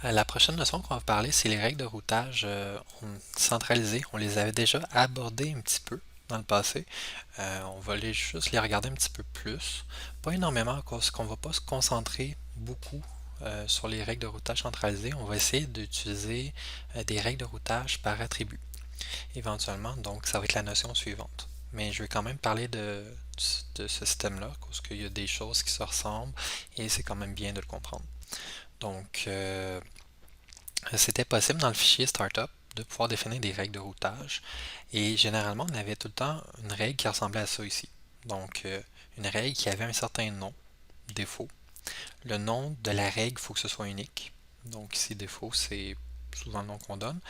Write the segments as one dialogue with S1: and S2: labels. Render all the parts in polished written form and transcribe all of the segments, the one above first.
S1: La prochaine notion qu'on va parler, c'est les règles de routage centralisées. On les avait déjà abordées un petit peu dans le passé. On va juste les regarder un petit peu plus. Pas énormément, à cause qu'on ne va pas se concentrer beaucoup sur les règles de routage centralisées. On va essayer d'utiliser des règles de routage par attribut. Éventuellement, donc, ça va être la notion suivante. Mais je vais quand même parler de ce système-là, parce qu'il y a des choses qui se ressemblent et c'est quand même bien de le comprendre. Donc, c'était possible dans le fichier Startup de pouvoir définir des règles de routage. Et généralement, on avait tout le temps une règle qui ressemblait à ça ici. Donc, une règle qui avait un certain nom, défaut. Le nom de la règle, il faut que ce soit unique. Donc, ici, défaut, c'est souvent le nom qu'on donne.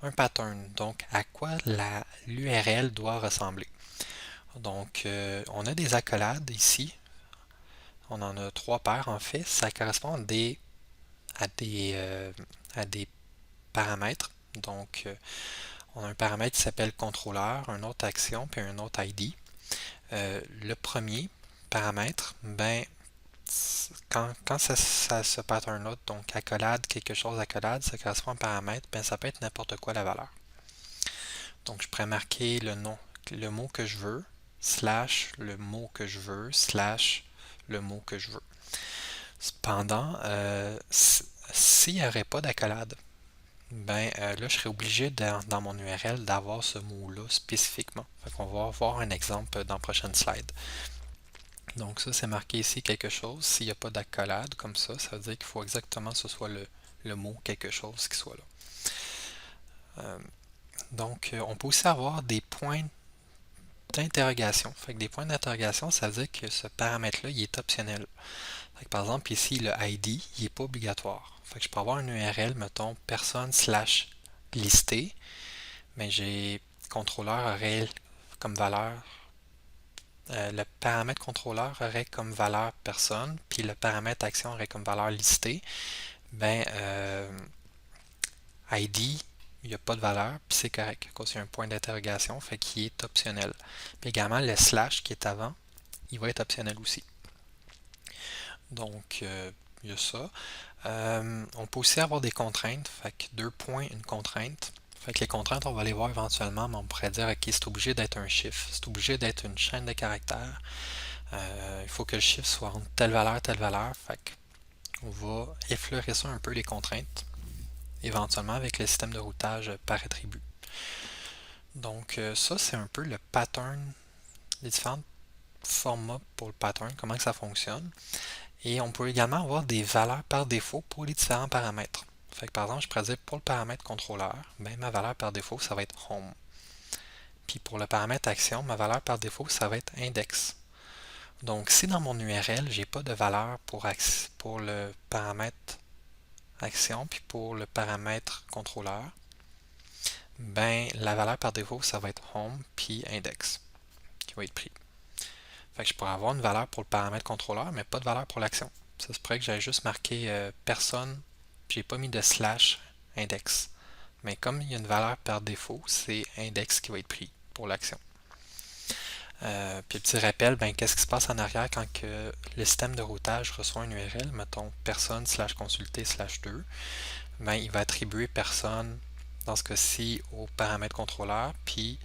S1: Un pattern, donc à quoi l'URL doit ressembler. Donc, on a des accolades ici. On en a trois paires en fait. Ça correspond à des, euh, à des paramètres. Donc, on a un paramètre qui s'appelle contrôleur, une autre action, puis un autre ID. Le premier paramètre, ben, quand ce pattern-là, donc accolade, quelque chose accolade, ça correspond à un paramètre, ben, ça peut être n'importe quoi la valeur. Donc, je pourrais marquer le nom, le mot que je veux, slash le mot que je veux, slash le mot que je veux. Cependant, s'il n'y aurait pas d'accolade, là, je serais obligé dans mon URL d'avoir ce mot-là spécifiquement. On va voir un exemple dans la prochaine slide. Donc ça, c'est marqué ici quelque chose. S'il n'y a pas d'accolade comme ça veut dire qu'il faut exactement que ce soit le mot quelque chose qui soit là. On peut aussi avoir des points d'interrogation. Fait que des points d'interrogation, ça veut dire que ce paramètre-là, il est optionnel. Fait que par exemple, ici, le ID, il n'est pas obligatoire. Fait que je peux avoir une URL, mettons, personne slash listé, mais j'ai contrôleur aurait comme valeur, le paramètre contrôleur aurait comme valeur personne, puis le paramètre action aurait comme valeur listée. Ben, ID, il n'y a pas de valeur, puis c'est correct, parce qu'il y a un point d'interrogation, fait qu'il est optionnel. Puis également, le slash qui est avant, il va être optionnel aussi. Donc, il y a ça. On peut aussi avoir des contraintes, fait que deux points, une contrainte. Fait que les contraintes, on va les voir éventuellement, mais on pourrait dire, ok, c'est obligé d'être un chiffre, c'est obligé d'être une chaîne de caractères. Il faut que le chiffre soit entre telle valeur et telle valeur. Fait qu'on va effleurer ça un peu, les contraintes, éventuellement avec le système de routage par attribut. Donc ça, c'est un peu le pattern, les différents formats pour le pattern, comment que ça fonctionne. Et on peut également avoir des valeurs par défaut pour les différents paramètres. Fait que par exemple, je pourrais dire pour le paramètre contrôleur, ben, ma valeur par défaut, ça va être home. Puis pour le paramètre action, ma valeur par défaut, ça va être index. Donc si dans mon URL, j'ai pas de valeur pour le paramètre action, puis pour le paramètre contrôleur, ben la valeur par défaut, ça va être home, puis index, qui va être pris. Fait que je pourrais avoir une valeur pour le paramètre contrôleur, mais pas de valeur pour l'action. Ça se pourrait que j'aille juste marqué personne, puis j'ai pas mis de slash index. Mais comme il y a une valeur par défaut, c'est index qui va être pris pour l'action. Puis petit rappel, ben, qu'est-ce qui se passe en arrière quand que le système de routage reçoit une URL, mettons personne slash consulter slash 2, ben, il va attribuer personne dans ce cas-ci au paramètre contrôleur, puis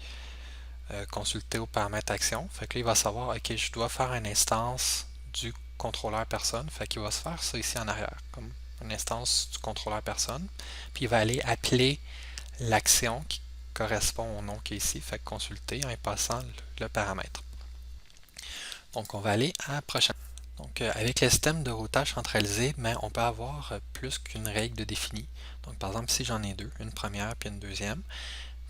S1: consulter au paramètre action. Fait que là, il va savoir, ok, je dois faire une instance du contrôleur personne. Fait qu'il va se faire ça ici en arrière, comme une instance du contrôleur personne. Puis il va aller appeler l'action qui correspond au nom qui est ici, fait que consulter en passant le paramètre. Donc on va aller à la prochaine. Donc avec le système de routage centralisé, ben, on peut avoir plus qu'une règle de définie. Donc par exemple, si j'en ai deux, une première puis une deuxième,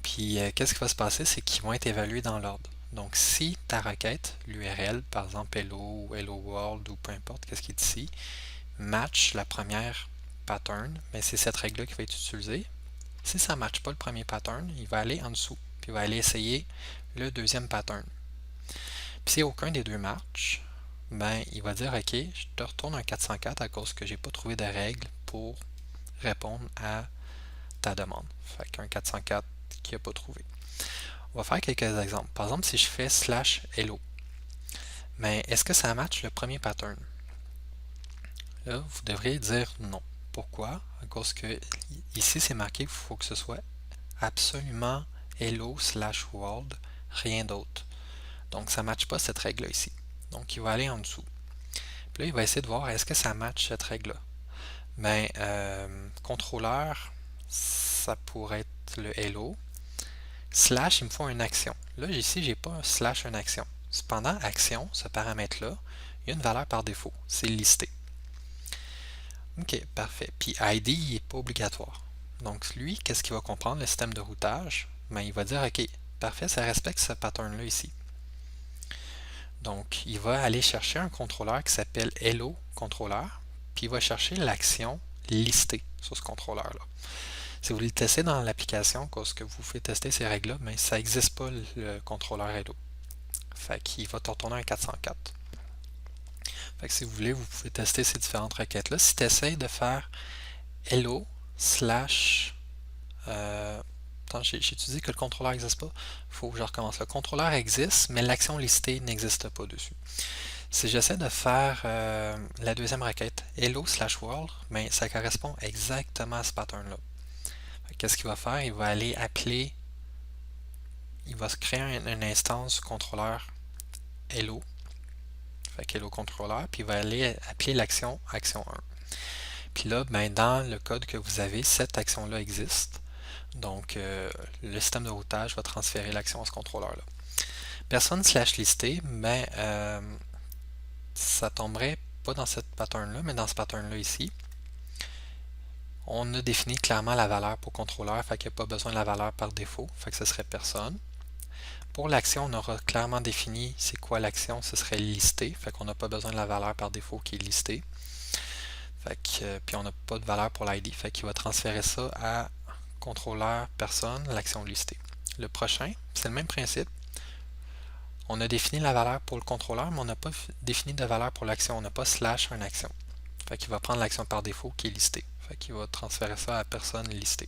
S1: puis qu'est-ce qui va se passer, c'est qu'ils vont être évalués dans l'ordre. Donc si ta requête, l'URL, par exemple hello ou hello world ou peu importe qu'est-ce qui est ici, match la première pattern, mais c'est cette règle-là qui va être utilisée. Si ça ne matche pas le premier pattern, il va aller en dessous, puis il va aller essayer le deuxième pattern. Puis si aucun des deux match, ben il va dire ok, je te retourne un 404 à cause que j'ai pas trouvé de règle pour répondre à ta demande. Fait qu'un 404 qui n'a pas trouvé. On va faire quelques exemples. Par exemple, si je fais slash hello, mais est-ce que ça match le premier pattern? Là, vous devriez dire non. Pourquoi? à cause que ici c'est marqué qu'il faut que ce soit absolument hello/world, rien d'autre. Donc ça ne matche pas cette règle-là ici. Donc il va aller en dessous. Puis là, il va essayer de voir est-ce que ça matche cette règle-là. Ben, contrôleur, ça pourrait être le hello. Slash, il me faut une action. Là, ici, j'ai pas un slash, une action. Cependant, action, ce paramètre-là, il y a une valeur par défaut. C'est listé. OK, parfait. Puis ID, il n'est pas obligatoire. Donc, lui, qu'est-ce qu'il va comprendre, le système de routage? Ben, il va dire, OK, parfait, ça respecte ce pattern-là ici. Donc, il va aller chercher un contrôleur qui s'appelle Hello contrôleur, puis il va chercher l'action listée sur ce contrôleur-là. Si vous voulez le tester dans l'application, parce que vous faites tester ces règles-là, mais ça n'existe pas le contrôleur Hello. Fait qu'il va te retourner un 404. Fait que si vous voulez, vous pouvez tester ces différentes requêtes-là. Si tu essaies de faire Hello slash attends, j'ai dit que le contrôleur n'existe pas. Il faut que je recommence. Le contrôleur existe, mais l'action listée n'existe pas dessus. Si j'essaie de faire la deuxième requête, hello/world, ben, ça correspond exactement à ce pattern-là. Qu'est-ce qu'il va faire? Il va aller appeler, il va se créer une instance contrôleur hello, fait que hello contrôleur, puis il va aller appeler l'action action 1. Puis là, ben, dans le code que vous avez, cette action-là existe. Donc, le système de routage va transférer l'action à ce contrôleur-là. Personne/listé, ben, ça tomberait pas dans cette pattern-là, mais dans ce pattern-là ici. On a défini clairement la valeur pour contrôleur, fait qu'il n'y a pas besoin de la valeur par défaut, fait que ce serait personne. Pour l'action, on aura clairement défini c'est quoi l'action, ce serait listé, fait qu'on n'a pas besoin de la valeur par défaut qui est listée. Fait que, puis on n'a pas de valeur pour l'ID, fait qu'il va transférer ça à contrôleur personne, l'action listée. Le prochain, c'est le même principe. On a défini la valeur pour le contrôleur, mais on n'a pas défini de valeur pour l'action. On n'a pas slash une action. Fait qu'il va prendre l'action par défaut qui est listée. Fait qu'il va transférer ça à personne listée.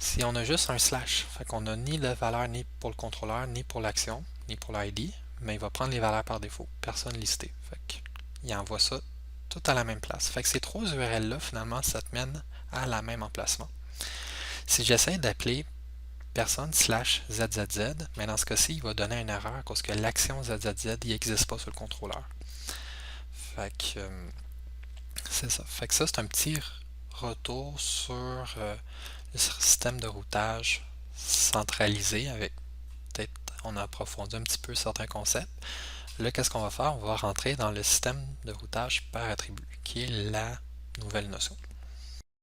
S1: Si on a juste un slash, fait qu'on n'a ni de valeur ni pour le contrôleur, ni pour l'action, ni pour l'ID, mais il va prendre les valeurs par défaut. Personne listée. Fait qu'il envoie ça tout à la même place. Fait que ces trois URL-là, finalement, ça te mène à la même emplacement. Si j'essaie d'appeler personne/zzz, mais dans ce cas-ci, il va donner une erreur parce que l'action zzz n'existe pas sur le contrôleur. Fait que c'est ça. Fait que ça, c'est un petit retour sur le système de routage centralisé avec peut-être on a approfondi un petit peu certains concepts. Là, qu'est-ce qu'on va faire? On va rentrer dans le système de routage par attribut, qui est la nouvelle notion.